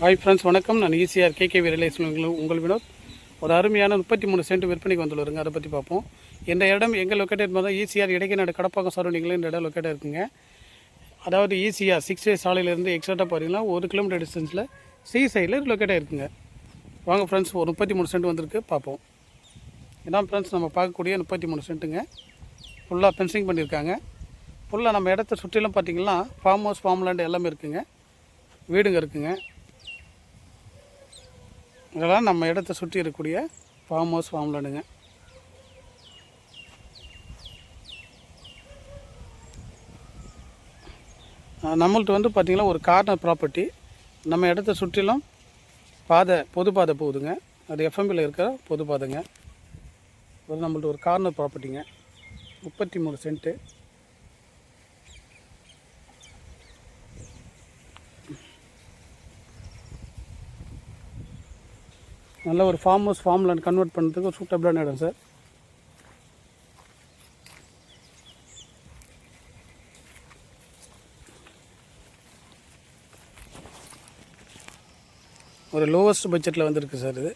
Hi friends, வணக்கம். நான் ECR KKV relation உங்கள் வினோத். ஒரு அருமையான 33 சென்ட் விற்பனைக்கு வந்துள்ளதுங்க. அதை பற்றி பார்ப்போம். இந்த இடம் எங்கே லொக்கேட்டட் பார்த்தா ஈசிஆர் இடைக்கநாடு கடப்பாக்கம் சரௌண்டிங்கில் இந்த இடம் லொக்கேட்டாக இருக்குங்க. அதாவது ஈசிஆர் 6 வே சாலையிலேருந்து எக்ஸாக்டாக பார்த்தீங்கன்னா 1 கிலோமீட்டர் டிஸ்டன்ஸில் சி சைடில் லொக்கேட்டாக இருக்குங்க. வாங்க ஃப்ரெண்ட்ஸ், ஒரு 33 சென்ட் வந்திருக்கு, பார்ப்போம். இதான் ஃப்ரெண்ட்ஸ் நம்ம பார்க்கக்கூடிய 33 சென்ட்டுங்க. ஃபுல்லாக ஃபென்சிங் பண்ணியிருக்காங்க. ஃபுல்லாக நம்ம இடத்த சுற்றிலும் பார்த்திங்கன்னா ஃபார்ம் ஹவுஸ், ஃபார்ம் லேண்ட் எல்லாமே இருக்குங்க. வீடுங்க இருக்குங்க. இதெல்லாம் நம்ம இடத்த சுற்றி இருக்கக்கூடிய ஃபார்ம் ஹவுஸ், ஃபார்ம் லேண்டுங்க. நம்மள்ட்ட வந்து பார்த்திங்கன்னா ஒரு கார்னர் ப்ராப்பர்ட்டி. நம்ம இடத்த சுற்றிலும் பொது பாதை போகுதுங்க. அது எஃப்எம்பியில் இருக்கிற பொது பாதைங்க. அது நம்மள்ட்ட ஒரு கார்னர் ப்ராப்பர்ட்டிங்க. 33 சென்ட்டு. நல்ல ஒரு farm house, farm land convert பண்ணுறதுக்கு ஒரு சூட்டபிளான இடம் சார். ஒரு லோவஸ்ட் பட்ஜெட்டில் வந்திருக்கு சார். இது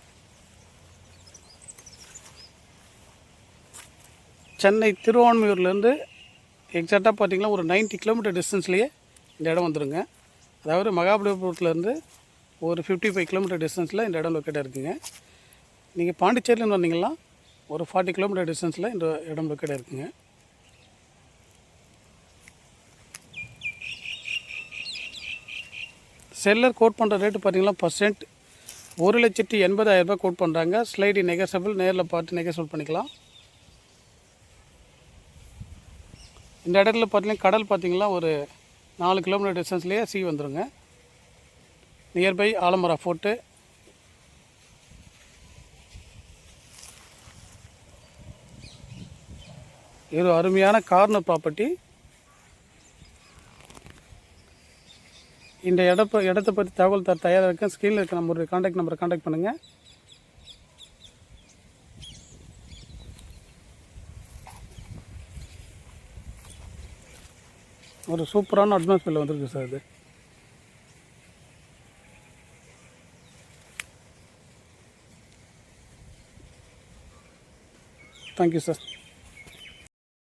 சென்னை திருவான்மியூர்லேருந்து எக்ஸாக்டாக பார்த்திங்கன்னா ஒரு 90 கிலோமீட்டர் டிஸ்டன்ஸ்லேயே இந்த இடம் வந்துடுங்க. அதாவது மகாபலிபுரத்துலேருந்து ஒரு 55 கிலோமீட்டர் டிஸ்டன்ஸில் இந்த இடம் லொக்கேட்டாக இருக்குங்க. நீங்கள் பாண்டிச்சேரியிலேருந்து வந்தீங்கன்னா ஒரு 40 கிலோமீட்டர் டிஸ்டன்ஸில் இந்த இடம் லொக்கேட்டாக இருக்குங்க. செல்லர் கோட் பண்ணுற ரேட்டு பார்த்தீங்கன்னா பர்சன்ட் 1,80,000 கோட் பண்ணுறாங்க. ஸ்லைடி நெகசபிள், நேரில் பார்த்து நெகசபிள் பண்ணிக்கலாம். இந்த இடத்துல பார்த்தீங்கன்னா கடல் பார்த்திங்கன்னா ஒரு 4 கிலோமீட்டர் டிஸ்டன்ஸ்லேயே சி வந்துடுங்க. நியர்பை ஆலமரா ஃபோர்ட்டு. இது அருமையான கார்னர் ப்ராப்பர்ட்டி. இந்த இடத்தை பற்றி தகவல் தயாராக இருக்கேன். ஸ்க்ரீனில் இருக்க நம்மளுடைய கான்டாக்ட் நம்பரை கான்டாக்ட் பண்ணுங்கள். ஒரு சூப்பரான அட்மாஸ்பியரில் வந்துருக்கு சார். இது தேங்க்யூ சார்.